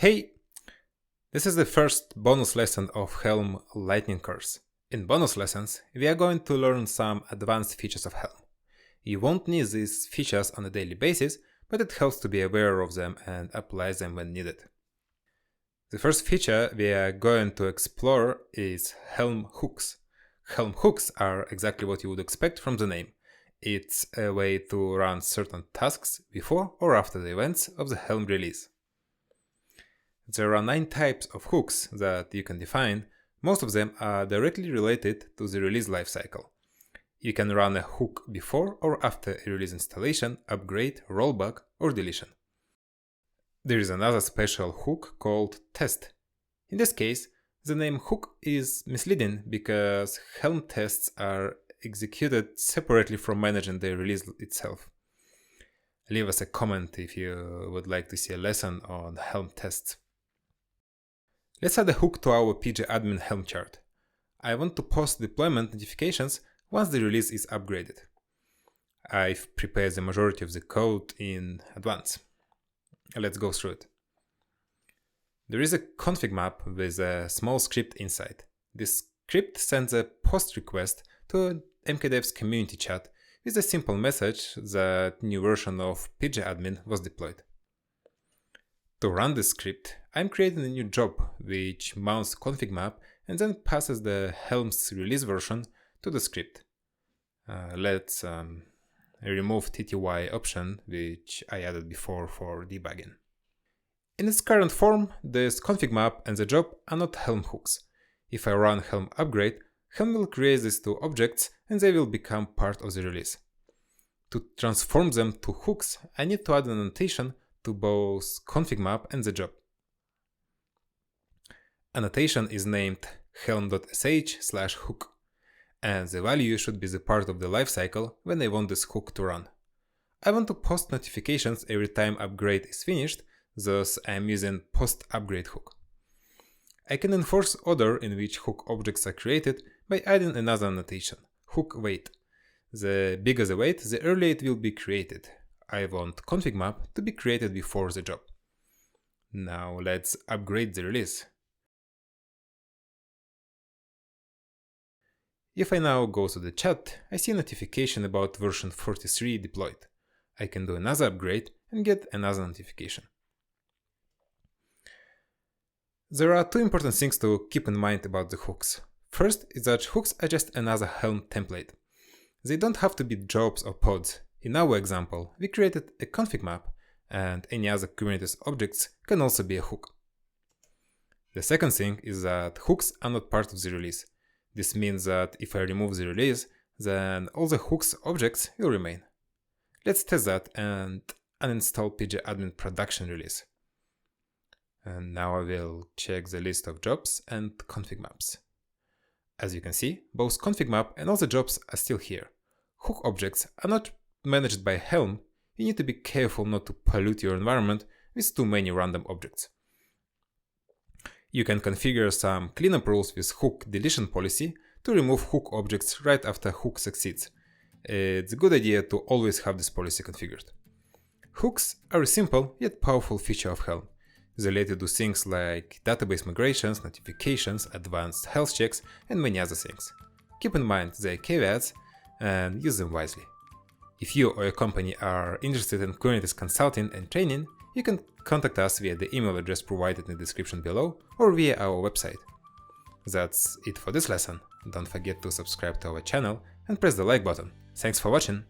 Hey! This is the first bonus lesson of Helm Lightning course. In bonus lessons, we are going to learn some advanced features of Helm. You won't need these features on a daily basis, but it helps to be aware of them and apply them when needed. The first feature we are going to explore is Helm hooks. Helm hooks are exactly what you would expect from the name. It's a way to run certain tasks before or after the events of the Helm release. There are 9 types of hooks that you can define. Most of them are directly related to the release lifecycle. You can run a hook before or after a release installation, upgrade, rollback, or deletion. There is another special hook called test. In this case, the name hook is misleading because Helm tests are executed separately from managing the release itself. Leave us a comment if you would like to see a lesson on Helm tests. Let's add a hook to our pgadmin Helm chart. I want to post deployment notifications once the release is upgraded. I've prepared the majority of the code in advance. Let's go through it. There is a config map with a small script inside. This script sends a post request to MKDev's community chat with a simple message that new version of pgadmin was deployed. To run this script, I'm creating a new job which mounts config map and then passes the Helm's release version to the script. Let's remove TTY option which I added before for debugging. In its current form, this config map and the job are not Helm hooks. If I run Helm upgrade, Helm will create these 2 objects and they will become part of the release. To transform them to hooks, I need to add an annotation to both config map and the job. Annotation is named helm.sh/hook, and the value should be the part of the lifecycle when I want this hook to run. I want to post notifications every time upgrade is finished, thus I am using post-upgrade hook. I can enforce order in which hook objects are created by adding another annotation, hook wait. The bigger the wait, the earlier it will be created. I want config map to be created before the job. Now let's upgrade the release. If I now go to the chat, I see a notification about version 43 deployed. I can do another upgrade and get another notification. There are 2 important things to keep in mind about the hooks. First is that hooks are just another Helm template. They don't have to be jobs or pods. In our example, we created a config map, and any other Kubernetes objects can also be a hook. The second thing is that hooks are not part of the release. This means that if I remove the release, then all the hooks objects will remain. Let's test that and uninstall pgadmin production release. And now I will check the list of jobs and config maps. As you can see, both config map and all the jobs are still here. Hook objects are not managed by Helm. You need to be careful not to pollute your environment with too many random objects. You can configure some cleanup rules with hook deletion policy to remove hook objects right after hook succeeds. It's a good idea to always have this policy configured. Hooks are a simple yet powerful feature of Helm. They let you do things like database migrations, notifications, advanced health checks, and many other things. Keep in mind their caveats and use them wisely. If you or your company are interested in Kubernetes consulting and training, you can contact us via the email address provided in the description below or via our website. That's it for this lesson. Don't forget to subscribe to our channel and press the like button. Thanks for watching!